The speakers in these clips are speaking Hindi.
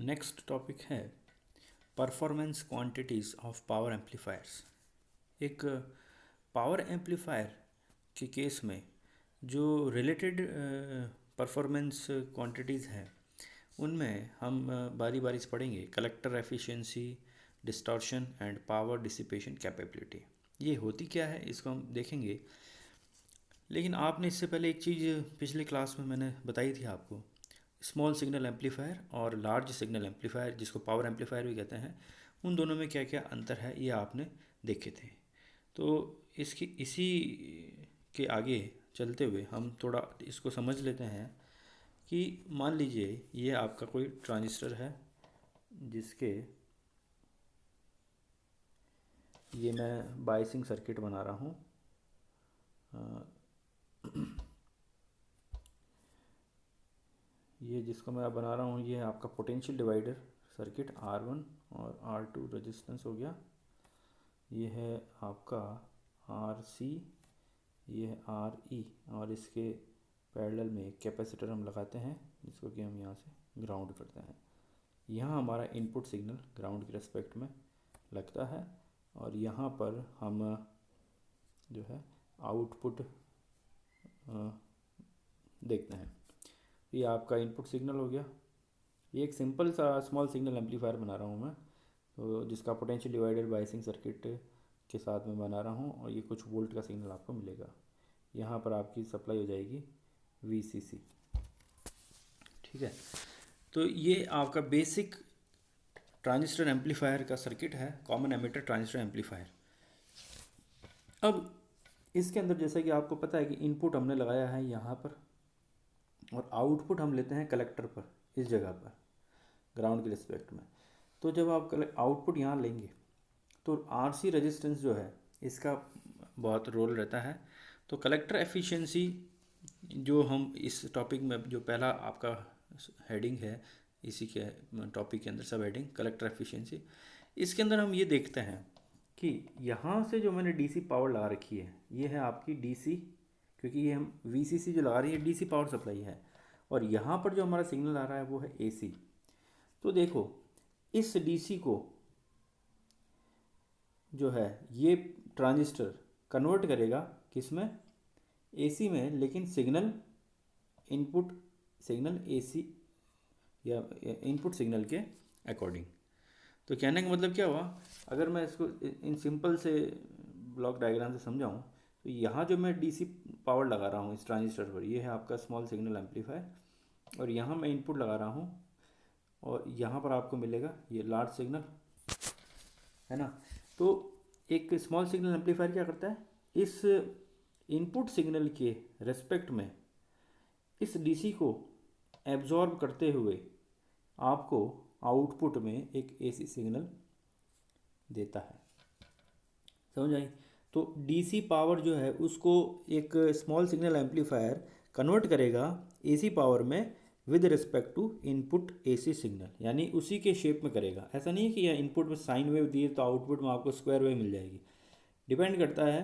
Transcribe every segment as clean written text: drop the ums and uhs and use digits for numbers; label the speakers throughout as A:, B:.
A: नेक्स्ट टॉपिक है performance quantities of power amplifiers. एक पावर एम्पलीफायर के केस में जो रिलेटेड परफॉर्मेंस क्वांटिटीज़ हैं उनमें हम बारी बारी से पढ़ेंगे। Collector efficiency, distortion and power dissipation capability, ये होती क्या है इसको हम देखेंगे। लेकिन आपने इससे पहले एक चीज़ पिछले क्लास में मैंने बताई थी आपको, स्मॉल सिग्नल एम्पलीफायर और लार्ज सिग्नल एम्पलीफायर जिसको पावर एम्पलीफायर भी कहते हैं, उन दोनों में क्या क्या अंतर है ये आपने देखे थे। तो इसी के आगे चलते हुए हम थोड़ा इसको समझ लेते हैं कि मान लीजिए ये आपका कोई ट्रांजिस्टर है जिसके ये मैं बायसिंग सर्किट बना रहा हूँ। ये जिसको मैं बना रहा हूँ ये आपका पोटेंशियल डिवाइडर सर्किट R1 और R2 रेजिस्टेंस हो गया। ये है आपका RC, ये है RE और इसके पैरेलल में कैपेसिटर हम लगाते हैं जिसको कि हम यहाँ से ग्राउंड करते हैं। यहाँ हमारा इनपुट सिग्नल ग्राउंड के रेस्पेक्ट में लगता है और यहाँ पर हम जो है आउटपुट देखते हैं। ये आपका इनपुट सिग्नल हो गया। ये एक सिंपल सा स्मॉल सिग्नल एम्पलीफायर बना रहा हूँ मैं, तो जिसका पोटेंशियल डिवाइडर बायसिंग सर्किट के साथ में बना रहा हूँ और ये कुछ वोल्ट का सिग्नल आपको मिलेगा। यहाँ पर आपकी सप्लाई हो जाएगी VCC, ठीक है। तो ये आपका बेसिक ट्रांजिस्टर एम्पलीफायर का सर्किट है, कॉमन एमिटर ट्रांजिस्टर एम्पलीफायर। अब इसके अंदर जैसा कि आपको पता है कि इनपुट हमने लगाया है यहाँ पर और आउटपुट हम लेते हैं कलेक्टर पर, इस जगह पर ग्राउंड के रिस्पेक्ट में। तो जब आप आउटपुट यहाँ लेंगे तो RC रेजिस्टेंस जो है इसका बहुत रोल रहता है। तो कलेक्टर एफिशिएंसी जो हम इस टॉपिक में जो पहला आपका हेडिंग है इसी के टॉपिक के अंदर सब हेडिंग कलेक्टर एफिशिएंसी, इसके अंदर हम ये देखते हैं कि यहाँ से जो मैंने DC पावर लगा रखी है ये है आपकी DC, क्योंकि ये हम VCC जो लगा रही है DC पावर सप्लाई है, और यहाँ पर जो हमारा सिग्नल आ रहा है वो है AC। तो देखो इस DC को जो है ये ट्रांजिस्टर कन्वर्ट करेगा किस में, AC में, लेकिन सिग्नल इनपुट सिग्नल AC या इनपुट सिग्नल के अकॉर्डिंग। तो कहने का मतलब क्या हुआ, अगर मैं इसको इन सिंपल से ब्लॉक डायग्राम से समझाऊँ तो यहाँ जो मैं DC पावर लगा रहा हूँ इस ट्रांजिस्टर पर, ये है आपका स्मॉल सिग्नल एम्पलीफायर, और यहाँ मैं इनपुट लगा रहा हूँ और यहाँ पर आपको मिलेगा ये लार्ज सिग्नल, है ना। तो एक स्मॉल सिग्नल एम्पलीफायर क्या करता है, इस इनपुट सिग्नल के रेस्पेक्ट में इस DC को एब्जॉर्ब करते हुए आपको आउटपुट में एक AC सिग्नल देता है। समझ आई। तो DC पावर जो है उसको एक स्मॉल सिग्नल एम्पलीफायर कन्वर्ट करेगा AC पावर में with respect to input AC signal, यानी उसी के शेप में करेगा। ऐसा नहीं है कि यह इनपुट में साइन वेव दिए तो आउटपुट में आपको स्क्वायर वेव मिल जाएगी। डिपेंड करता है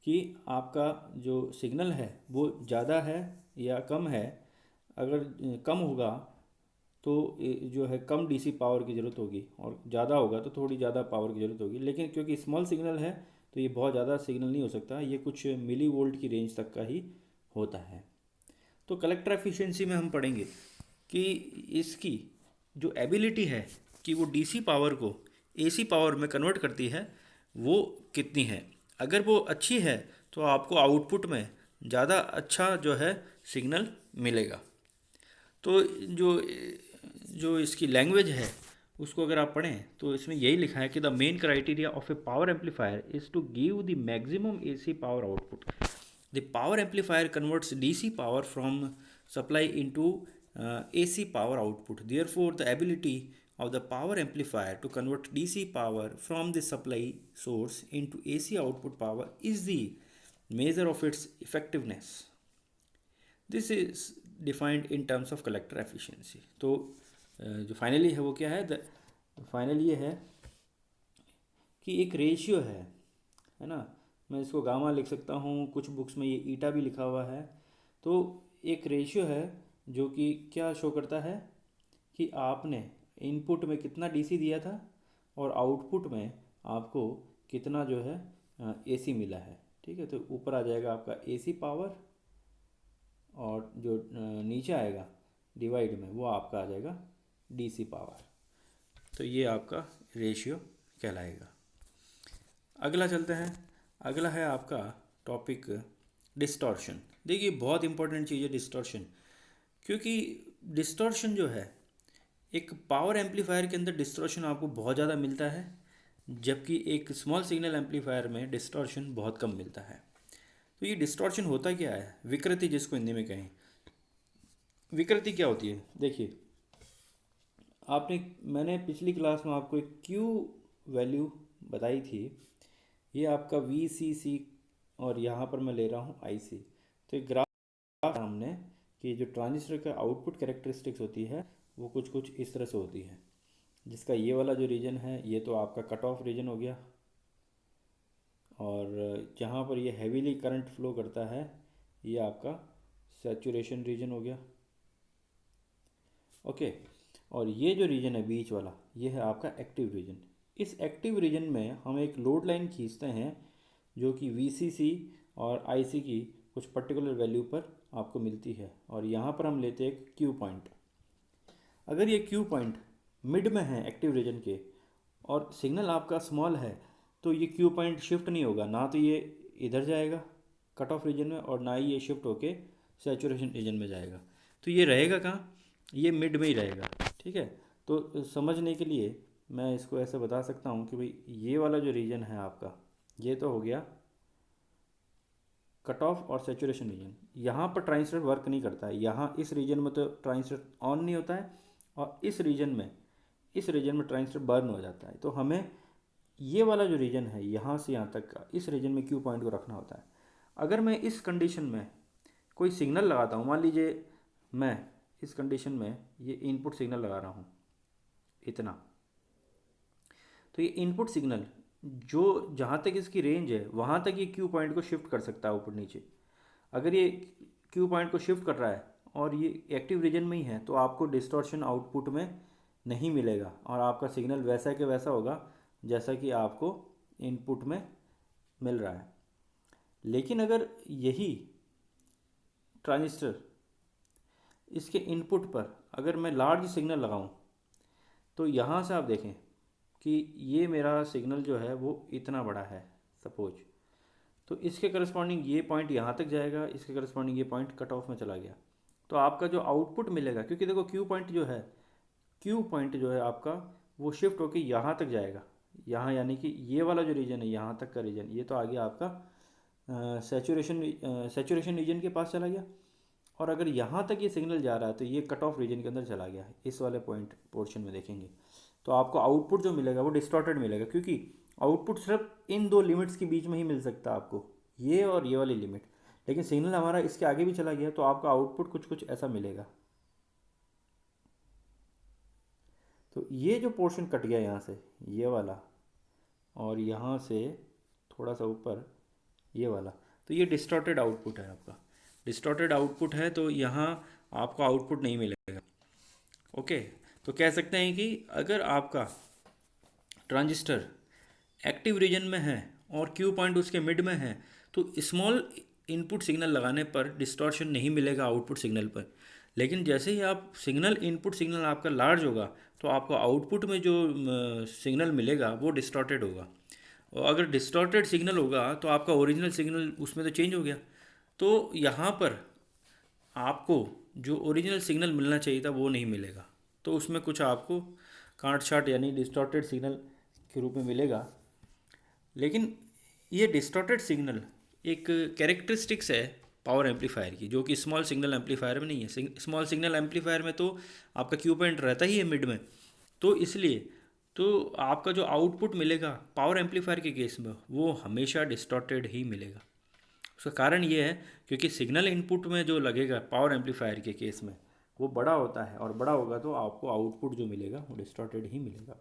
A: कि आपका जो सिग्नल है वो ज़्यादा है या कम है। अगर कम होगा तो जो है कम DC पावर की ज़रूरत होगी, और ज़्यादा होगा तो थोड़ी ज़्यादा पावर की ज़रूरत होगी। लेकिन क्योंकि स्मॉल सिग्नल है तो ये बहुत ज़्यादा सिग्नल नहीं हो सकता, ये कुछ मिली वोल्ट की रेंज तक का ही होता है। तो कलेक्टर एफिशिएंसी में हम पढ़ेंगे कि इसकी जो एबिलिटी है कि वो DC पावर को AC पावर में कन्वर्ट करती है वो कितनी है। अगर वो अच्छी है तो आपको आउटपुट में ज़्यादा अच्छा जो है सिग्नल मिलेगा। तो जो जो इसकी लैंग्वेज है उसको अगर आप पढ़ें तो इसमें यही लिखा है कि the main criteria of a power amplifier is to give the maximum AC power output. The power amplifier converts DC power from supply into AC power output. Therefore the ability of the power amplifier to convert DC power from the supply source into AC output power is the measure of its effectiveness. This is defined in terms of collector efficiency. तो जो फाइनली है वो क्या है, फाइनल ये है कि एक रेशियो है ना। मैं इसको गामा लिख सकता हूँ, कुछ बुक्स में ये ईटा भी लिखा हुआ है। तो एक रेशियो है जो कि क्या शो करता है कि आपने इनपुट में कितना डीसी दिया था और आउटपुट में आपको कितना जो है एसी मिला है, ठीक है। तो ऊपर आ जाएगा आपका एसी पावर और जो नीचे आएगा डिवाइड में वो आपका आ जाएगा डीसी पावर। तो ये आपका रेशियो कहलाएगा। अगला चलते हैं। अगला है आपका टॉपिक डिस्टॉर्शन। देखिए बहुत इंपॉर्टेंट चीज़ है डिस्टॉर्शन, क्योंकि डिस्टॉर्शन जो है एक पावर एम्पलीफायर के अंदर डिस्टॉर्शन आपको बहुत ज़्यादा मिलता है, जबकि एक स्मॉल सिग्नल एम्पलीफायर में डिस्टॉर्शन बहुत कम मिलता है। तो ये डिस्टॉर्शन होता क्या है, विकृति जिसको हिंदी में कहें। विकृति क्या होती है, देखिए मैंने पिछली क्लास में आपको एक क्यू वैल्यू बताई थी। ये आपका VCC और यहाँ पर मैं ले रहा हूँ IC। तो एक ग्राफ हमने कि जो ट्रांजिस्टर का आउटपुट कैरेक्टरिस्टिक्स होती है वो कुछ कुछ इस तरह से होती है, जिसका ये वाला जो रीजन है ये तो आपका कट ऑफ रीजन हो गया, और जहाँ पर ये हैवीली करंट फ्लो करता है ये आपका सैचुरेशन रीजन हो गया, ओके। और ये जो रीजन है बीच वाला ये है आपका एक्टिव रीजन। इस एक्टिव रीजन में हम एक लोड लाइन खींचते हैं जो कि VCC और IC की कुछ पर्टिकुलर वैल्यू पर आपको मिलती है, और यहाँ पर हम लेते हैं एक क्यू पॉइंट। अगर ये क्यू पॉइंट मिड में है एक्टिव रीजन के और सिग्नल आपका स्मॉल है तो ये क्यू पॉइंट शिफ्ट नहीं होगा, ना तो ये इधर जाएगा कट ऑफ रीजन में और ना ही ये शिफ्ट होके सैचुरेशन रीजन में जाएगा। तो ये रहेगा कहाँ, ये मिड में ही रहेगा, ठीक है। तो समझने के लिए मैं इसको ऐसे बता सकता हूँ कि भाई ये वाला जो रीजन है आपका ये तो हो गया कट ऑफ और सैचुरेशन रीजन। यहाँ पर ट्रांजिस्टर वर्क नहीं करता है, यहाँ इस रीजन में तो ट्रांजिस्टर ऑन नहीं होता है और इस रीजन में ट्रांजिस्टर बर्न हो जाता है। तो हमें ये वाला जो रीजन है यहाँ से यहाँ तक का, इस रीजन में क्यू पॉइंट को रखना होता है। अगर मैं इस कंडीशन में कोई सिग्नल लगाता हूँ, मान लीजिए मैं इस कंडीशन में ये इनपुट सिग्नल लगा रहा हूँ इतना, तो ये इनपुट सिग्नल जो जहाँ तक इसकी रेंज है वहाँ तक ये क्यू पॉइंट को शिफ्ट कर सकता है ऊपर नीचे। अगर ये क्यू पॉइंट को शिफ्ट कर रहा है और ये एक्टिव रीजन में ही है तो आपको डिस्टॉर्शन आउटपुट में नहीं मिलेगा और आपका सिग्नल वैसा के वैसा होगा जैसा कि आपको इनपुट में मिल रहा है। लेकिन अगर यही ट्रांजिस्टर इसके इनपुट पर अगर मैं लार्ज सिग्नल लगाऊं तो यहाँ से आप देखें कि ये मेरा सिग्नल जो है वो इतना बड़ा है सपोज, तो इसके करस्पॉन्डिंग ये पॉइंट यहाँ तक जाएगा, इसके करस्पॉन्डिंग ये पॉइंट कट ऑफ में चला गया। तो आपका जो आउटपुट मिलेगा, क्योंकि देखो क्यू पॉइंट जो है आपका वो शिफ्ट होकर यहाँ तक जाएगा, यहाँ यानी कि ये वाला जो रीजन है यहाँ तक का रीजन ये तो आ गया आपका सैचुरेशन रीजन के पास चला गया। और अगर यहाँ तक ये सिग्नल जा रहा है तो ये कट ऑफ रीजन के अंदर चला गया, इस वाले पोर्शन में देखेंगे तो आपको आउटपुट जो मिलेगा वो डिस्टॉर्टेड मिलेगा, क्योंकि आउटपुट सिर्फ इन दो लिमिट्स के बीच में ही मिल सकता है आपको, ये और ये वाली लिमिट। लेकिन सिग्नल हमारा इसके आगे भी चला गया तो आपका आउटपुट कुछ कुछ ऐसा मिलेगा। तो ये जो पोर्शन कट गया यहाँ से ये वाला और यहाँ से थोड़ा सा ऊपर ये वाला, तो ये डिस्टॉर्टेड आउटपुट है आपका। डिस्टॉर्टेड आउटपुट है तो यहाँ आपको आउटपुट नहीं मिलेगा, ओके। तो कह सकते हैं कि अगर आपका ट्रांजिस्टर एक्टिव रीजन में है और क्यू पॉइंट उसके मिड में है तो स्मॉल इनपुट सिग्नल लगाने पर डिस्टॉर्शन नहीं मिलेगा आउटपुट सिग्नल पर। लेकिन जैसे ही आप इनपुट सिग्नल आपका लार्ज होगा तो आपको आउटपुट में जो सिग्नल मिलेगा वो डिस्टॉर्टेड होगा, और अगर डिस्टॉर्टेड सिग्नल होगा तो आपका ओरिजिनल सिग्नल उसमें तो चेंज हो गया। तो यहाँ पर आपको जो ओरिजिनल सिग्नल मिलना चाहिए था वो नहीं मिलेगा, तो उसमें कुछ आपको काट छाट यानी डिस्टॉर्टेड सिग्नल के रूप में मिलेगा। लेकिन ये डिस्टॉर्टेड सिग्नल एक कैरेक्टरिस्टिक्स है पावर एम्पलीफायर की, जो कि स्मॉल सिग्नल एम्पलीफायर में नहीं है। स्मॉल सिग्नल एम्पलीफायर में तो आपका क्यू पॉइंट रहता ही है मिड में, तो इसलिए तो आपका जो आउटपुट मिलेगा पावर एम्पलीफायर के केस में वो हमेशा डिस्टॉर्टेड ही मिलेगा। उसका कारण ये है क्योंकि सिग्नल इनपुट में जो लगेगा पावर एम्पलीफायर के केस में वो बड़ा होता है, और बड़ा होगा तो आपको आउटपुट जो मिलेगा वो डिस्टॉर्टेड ही मिलेगा।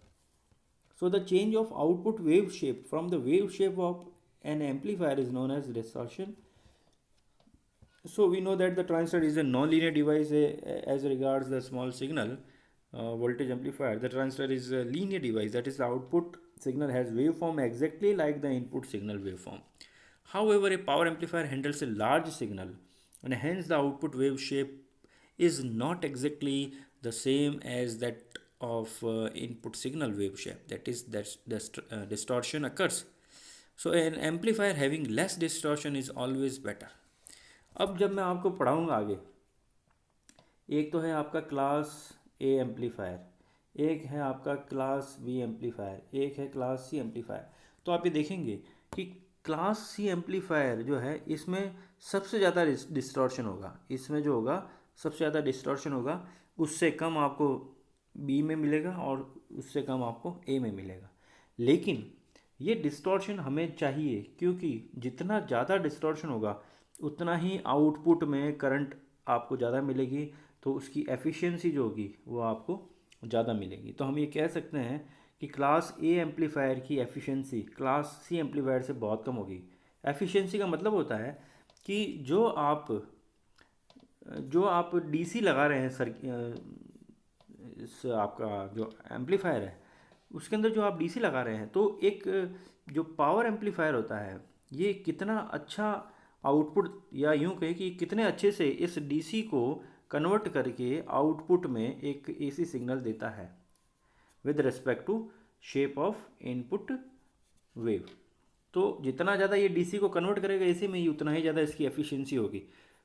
A: So the change of output wave shape from the wave shape of an amplifier is known as distortion. So we know that the transistor is a non-linear device as regards the small signal. voltage amplifier, the transistor is a linear device, that is the output signal has waveform exactly like the input signal waveform. However, a power amplifier handles a large signal and hence the output wave shape is not exactly the same as that of input signal wave shape, that is distortion occurs. So an amplifier having less distortion is always better. अब जब मैं आपको पढ़ाऊँगा आगे, एक तो है आपका क्लास ए एम्पलीफायर, एक है आपका क्लास बी एम्पलीफायर, एक है क्लास सी एम्पलीफायर। तो आप ये देखेंगे कि क्लास सी एम्पलीफायर जो है इसमें सबसे ज़्यादा डिस्टॉर्शन होगा, इसमें जो होगा सबसे ज़्यादा डिस्टॉर्शन होगा, उससे कम आपको बी में मिलेगा और उससे कम आपको ए में मिलेगा। लेकिन ये डिस्टॉर्शन हमें चाहिए, क्योंकि जितना ज़्यादा डिस्टॉर्शन होगा उतना ही आउटपुट में करंट आपको ज़्यादा मिलेगी, तो उसकी एफिशिएंसी जो होगी वो आपको ज़्यादा मिलेगी। तो हम ये कह सकते हैं कि क्लास ए एम्पलीफायर की एफिशिएंसी क्लास सी एम्पलीफायर से बहुत कम होगी। एफिशिएंसी का मतलब होता है कि जो आप डीसी लगा रहे हैं इस आपका जो एम्पलीफायर है उसके अंदर जो आप डीसी लगा रहे हैं, तो एक जो पावर एम्पलीफायर होता है ये कितना अच्छा आउटपुट, या यूँ कहें कि कितने अच्छे से इस डीसी को कन्वर्ट करके आउटपुट में एक एसी सिग्नल देता है with respect to shape of input wave. तो जितना ज़्यादा ये डीसी को कन्वर्ट करेगा एसी में ही उतना ही ज़्यादा इसकी एफिशिएंसी होगी,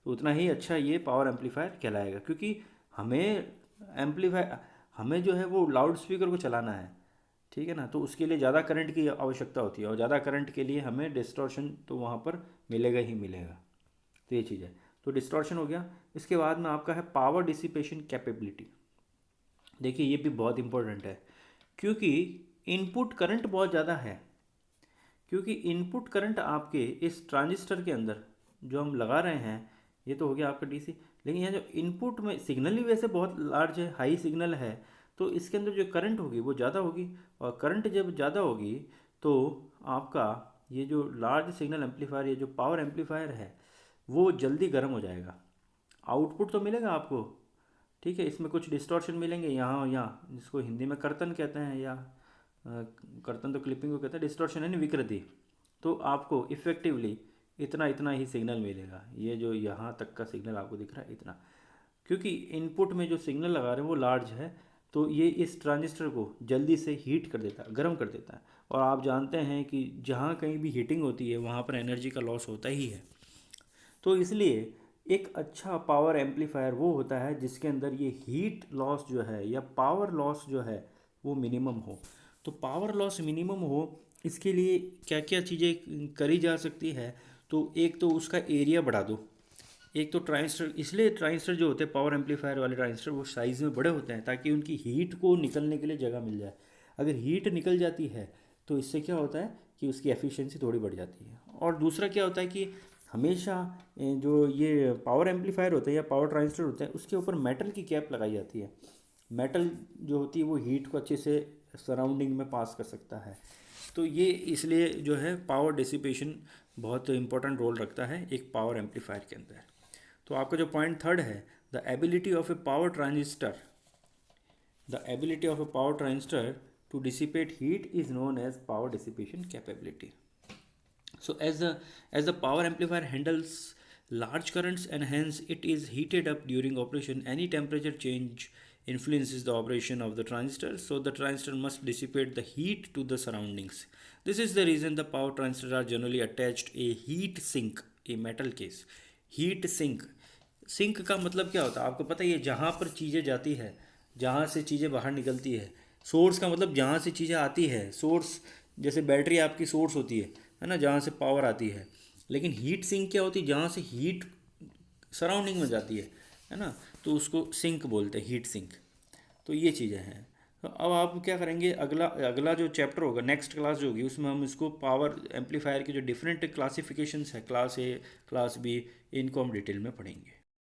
A: तो उतना ही अच्छा ये पावर एम्पलीफायर कहलाएगा। क्योंकि हमें जो है वो लाउड स्पीकर को चलाना है, ठीक है ना, तो उसके लिए ज़्यादा करंट की आवश्यकता होती है और ज़्यादा करंट के लिए हमें डिस्टॉर्शन तो वहाँ पर मिलेगा ही मिलेगा। तो ये चीज़ है, तो डिस्टॉर्शन हो गया। इसके बाद में आपका है पावर डिसिपेशन कैपेबिलिटी। देखिए ये भी बहुत इंपॉर्टेंट है, क्योंकि इनपुट करंट बहुत ज़्यादा है, क्योंकि इनपुट करंट आपके इस ट्रांजिस्टर के अंदर जो हम लगा रहे हैं ये तो हो गया आपका डीसी, लेकिन यहाँ जो इनपुट में सिग्नल ही वैसे बहुत लार्ज है, हाई सिग्नल है, तो इसके अंदर जो करंट होगी वो ज़्यादा होगी, और करंट जब ज़्यादा होगी तो आपका ये जो लार्ज सिग्नल एम्पलीफायर, ये जो पावर एम्पलीफायर है वो जल्दी गर्म हो जाएगा। आउटपुट तो मिलेगा आपको, ठीक है, इसमें कुछ डिस्टॉर्शन मिलेंगे यहाँ जिसको हिंदी में कर्तन कहते हैं, या कर्तन तो क्लिपिंग को कहते हैं, डिस्टॉर्शन यानी विकृति। तो आपको इफ़ेक्टिवली इतना ही सिग्नल मिलेगा, ये जो यहाँ तक का सिग्नल आपको दिख रहा है इतना, क्योंकि इनपुट में जो सिग्नल लगा रहे हैं वो लार्ज है, तो ये इस ट्रांजिस्टर को जल्दी से हीट कर देता है, गर्म कर देता है। और आप जानते हैं कि जहाँ कहीं भी हीटिंग होती है वहाँ पर एनर्जी का लॉस होता ही है। तो इसलिए एक अच्छा पावर एम्पलीफायर वो होता है जिसके अंदर ये हीट लॉस जो है या पावर लॉस जो है वो मिनिमम हो। तो पावर लॉस मिनिमम हो, इसके लिए क्या क्या चीज़ें करी जा सकती है, तो एक तो उसका एरिया बढ़ा दो। एक तो ट्रांजिस्टर, इसलिए ट्रांजिस्टर जो होते हैं पावर एम्पलीफायर वाले ट्रांजिस्टर वो साइज़ में बड़े होते हैं ताकि उनकी हीट को निकलने के लिए जगह मिल जाए। अगर हीट निकल जाती है तो इससे क्या होता है कि उसकी एफिशिएंसी थोड़ी बढ़ जाती है। और दूसरा क्या होता है कि हमेशा जो ये पावर एम्पलीफायर होते हैं या पावर ट्रांजिस्टर होते हैं उसके ऊपर मेटल की कैप लगाई जाती है। मेटल जो होती है वो हीट को अच्छे से सराउंडिंग में पास कर सकता है। तो ये इसलिए जो है पावर डिसिपेशन बहुत इंपॉर्टेंट रोल रखता है एक पावर एम्पलीफायर के अंदर। तो आपका जो पॉइंट थर्ड है, the ability of a power transistor to dissipate heat is known as power dissipation capability. So as the power amplifier handles large currents and hence it is heated up during operation, any temperature change influences the operation of the transistor, so the transistor must dissipate the heat to the surroundings. This is the reason the power transistors are generally attached a heat sink, a metal case. Heat sink, sink का मतलब क्या होता है आपको पता ही है, जहाँ पर चीज़ें जाती है, जहाँ से चीज़ें बाहर निकलती है। सोर्स का मतलब जहाँ से चीज़ें आती है, सोर्स जैसे बैटरी आपकी सोर्स होती है ना, जहाँ से पावर आती है। लेकिन हीट सिंक क्या होती है, जहाँ से हीट सराउंडिंग में जाती है ना, तो उसको सिंक बोलते हैं, हीट सिंक। तो ये चीज़ें हैं। तो अब आप क्या करेंगे, अगला जो चैप्टर होगा, नेक्स्ट क्लास जो होगी, उसमें हम इसको पावर एम्पलीफायर की जो डिफरेंट क्लासिफिकेशंस है, क्लास ए क्लास बी, इनको हम डिटेल में पढ़ेंगे।